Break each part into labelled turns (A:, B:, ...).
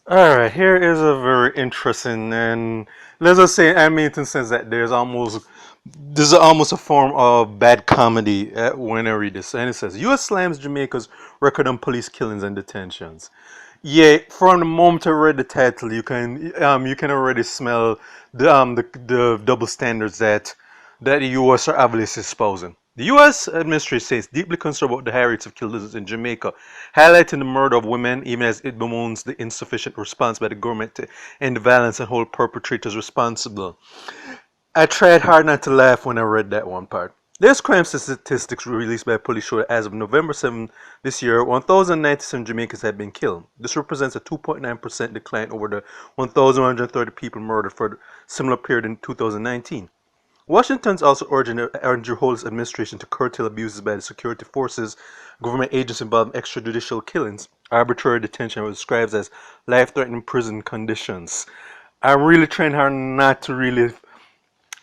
A: All right, here is a very interesting and let's just say Hamilton says that there's almost a form of bad comedy when I read this, and it says U.S. slams Jamaica's record on police killings and detentions. Yeah, from the moment I read the title, you can already smell the double standards that the U.S. are obviously espousing. The U.S. administration says deeply concerned about the high rates of killings in Jamaica, highlighting the murder of women, even as it bemoans the insufficient response by the government to end the violence and hold perpetrators responsible. I tried hard not to laugh when I read that one part. There's crime statistics released by police show that as of November 7 this year, 1,097 Jamaicans had been killed. This represents a 2.9% decline over the 1,130 people murdered for the similar period in 2019. Washington's also urging Andrew Holt's administration to curtail abuses by the security forces, government agents involved in extrajudicial killings, arbitrary detention, or describes as life-threatening prison conditions. I'm really trying hard not to really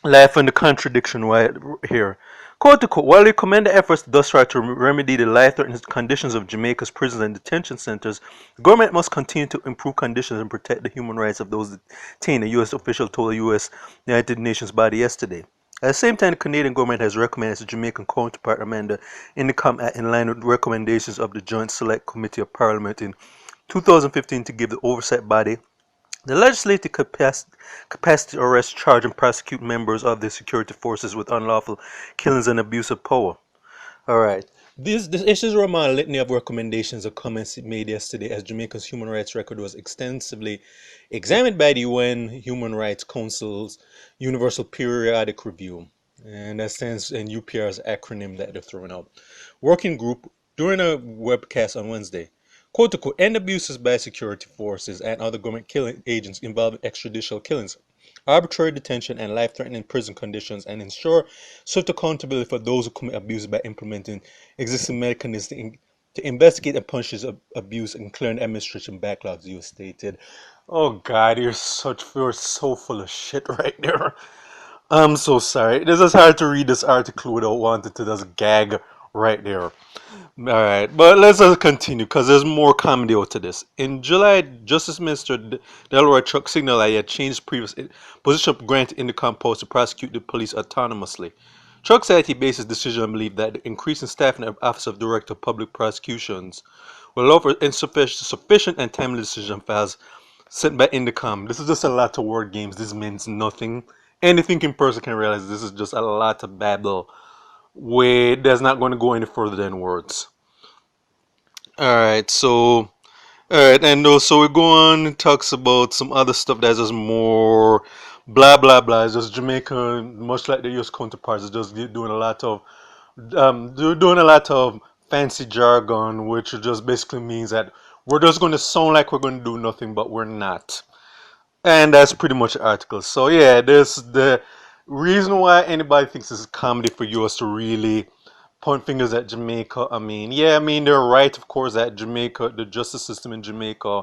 A: laugh on the contradiction right here. Quote to quote, while they commend the efforts thus far to remedy the life-threatening conditions of Jamaica's prisons and detention centers, the government must continue to improve conditions and protect the human rights of those detained, a U.S. official told a U.S. United Nations body yesterday. At the same time, the Canadian government has recommended its Jamaican counterpart amend the Income Act in line with recommendations of the Joint Select Committee of Parliament in 2015 to give the oversight body the legislative capacity to arrest, charge, and prosecute members of the security forces with unlawful killings and abuse of power. All right. This issues from a litany of recommendations or comments made yesterday as Jamaica's human rights record was extensively examined by the UN Human Rights Council's Universal Periodic Review. And that stands in UPR's acronym that they're throwing out. Working group during a webcast on Wednesday. Quote unquote, end abuses by security forces and other government killing agents involved in extrajudicial killings, arbitrary detention, and life threatening prison conditions, and ensure swift accountability for those who commit abuse by implementing existing mechanisms to investigate and punish abuse and clearing administration backlogs, you stated. Oh God, you're so full of shit right there. I'm so sorry. This is hard to read this article without wanting to just gag right there. All right, but let's just continue because there's more comedy out to this. In July, Justice Minister Delroy Chuck signaled that he had changed previous position of grant in the post to prosecute the police autonomously. Chuck said he based his decision on belief that the increase in staffing of Office of Director of Public Prosecutions will allow for sufficient and timely decision files sent by Indicom. This is just a lot of word games. This means nothing. Any thinking person can realize this is just a lot of babble. Wait, that's not going to go any further than words. Alright, so alright, and also we go on and talks about some other stuff that's just more blah blah blah. It's just Jamaica, much like the US counterparts, is just doing a lot of doing a lot of fancy jargon, which just basically means that we're just going to sound like we're going to do nothing, but we're not. And that's pretty much the article. So yeah, there's the reason why anybody thinks this is comedy for us to really point fingers at Jamaica. I mean they're right, of course, that Jamaica, the justice system in Jamaica,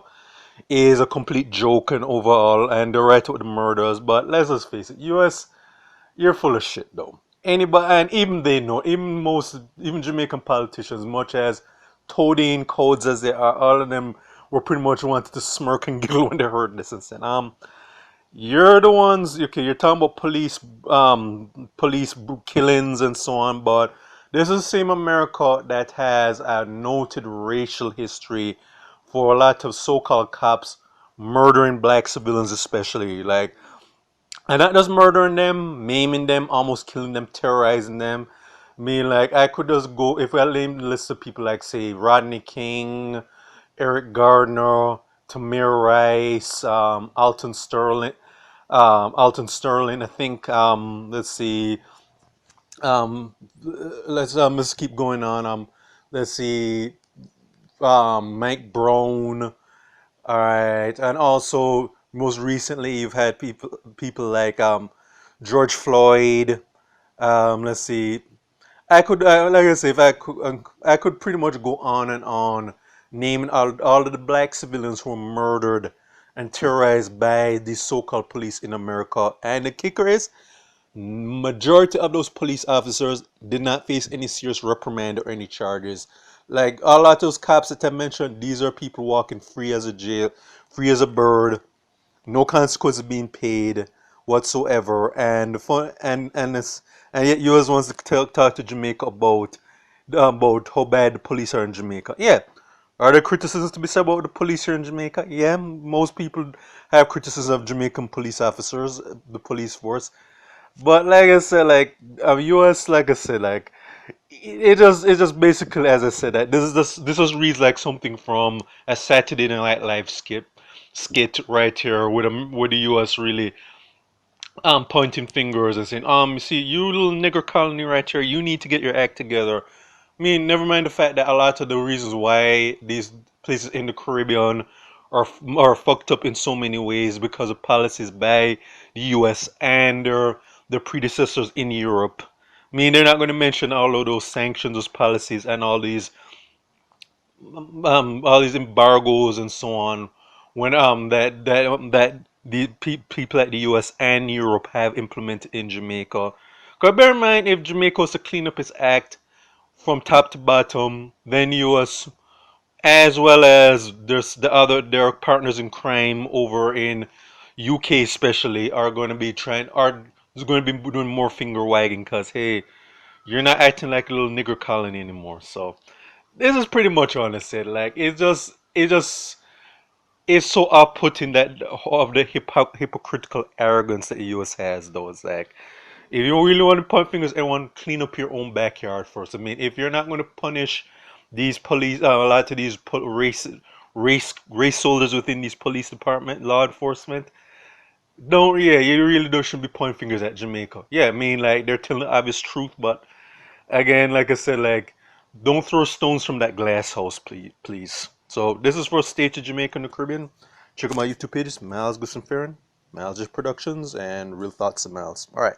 A: is a complete joke and overall, and they're right with the murders. But let's just face it, U.S. You're full of shit, though. Anybody, and even they know, even Jamaican politicians, much as toadying codes as they are, all of them were pretty much wanted to smirk and giggle when they heard this and said, you're the ones, okay, you're talking about police killings and so on, but this is the same America that has a noted racial history for a lot of so-called cops murdering black civilians, especially, like, and not just murdering them, maiming them, almost killing them, terrorizing them. I mean, like, I could just go, if I name the list of people like, say, Rodney King, Eric Gardner, Tamir Rice, Alton Sterling, I think, let's see, um, let's keep going on. Let's see, Mike Brown, all right, and also most recently you've had people like George Floyd. Let's see. I could, like I say, if I could pretty much go on and on, naming all of the black civilians who were murdered and terrorized by these so-called police in America. And the kicker is, majority of those police officers did not face any serious reprimand or any charges. Like a lot of those cops that I mentioned, these are people walking free as a jail, free as a bird, no consequences being paid whatsoever, and the fun and it's and yet US wants to talk to Jamaica about how bad the police are in Jamaica. Yeah, are there criticisms to be said about the police here in Jamaica? Yeah, most people have criticism of Jamaican police officers, the police force. But like I said, like US, like I said, like it just basically as I said that this just reads like something from a Saturday Night Live skit right here with the US really pointing fingers and saying you see you little nigger colony right here, you need to get your act together. I mean, never mind the fact that a lot of the reasons why these places in the Caribbean are fucked up in so many ways because of policies by the U.S. and their predecessors in Europe. I mean, they're not going to mention all of those sanctions, those policies, and all these embargoes and so on. When that the people at the U.S. and Europe have implemented in Jamaica. Cause bear in mind, if Jamaica was to clean up its act from top to bottom, then U.S. as well as their partners in crime over in UK especially are going to be doing more finger wagging because hey, you're not acting like a little nigger colony anymore. So this is pretty much all I said. Like it just it's so off-putting that of the hypocritical arrogance that the US has though. It's like if you really want to point fingers, everyone clean up your own backyard first. I mean, if you're not going to punish these police, a lot of these race soldiers within these police department, law enforcement, don't yeah, you really don't should be pointing fingers at Jamaica. Yeah, I mean like they're telling the obvious truth, but again, like I said, like don't throw stones from that glass house, please. So this is for State of Jamaica and the Caribbean. Check out my YouTube pages, Miles Gusson Farron, Miles Productions, and Real Thoughts of Miles. All right.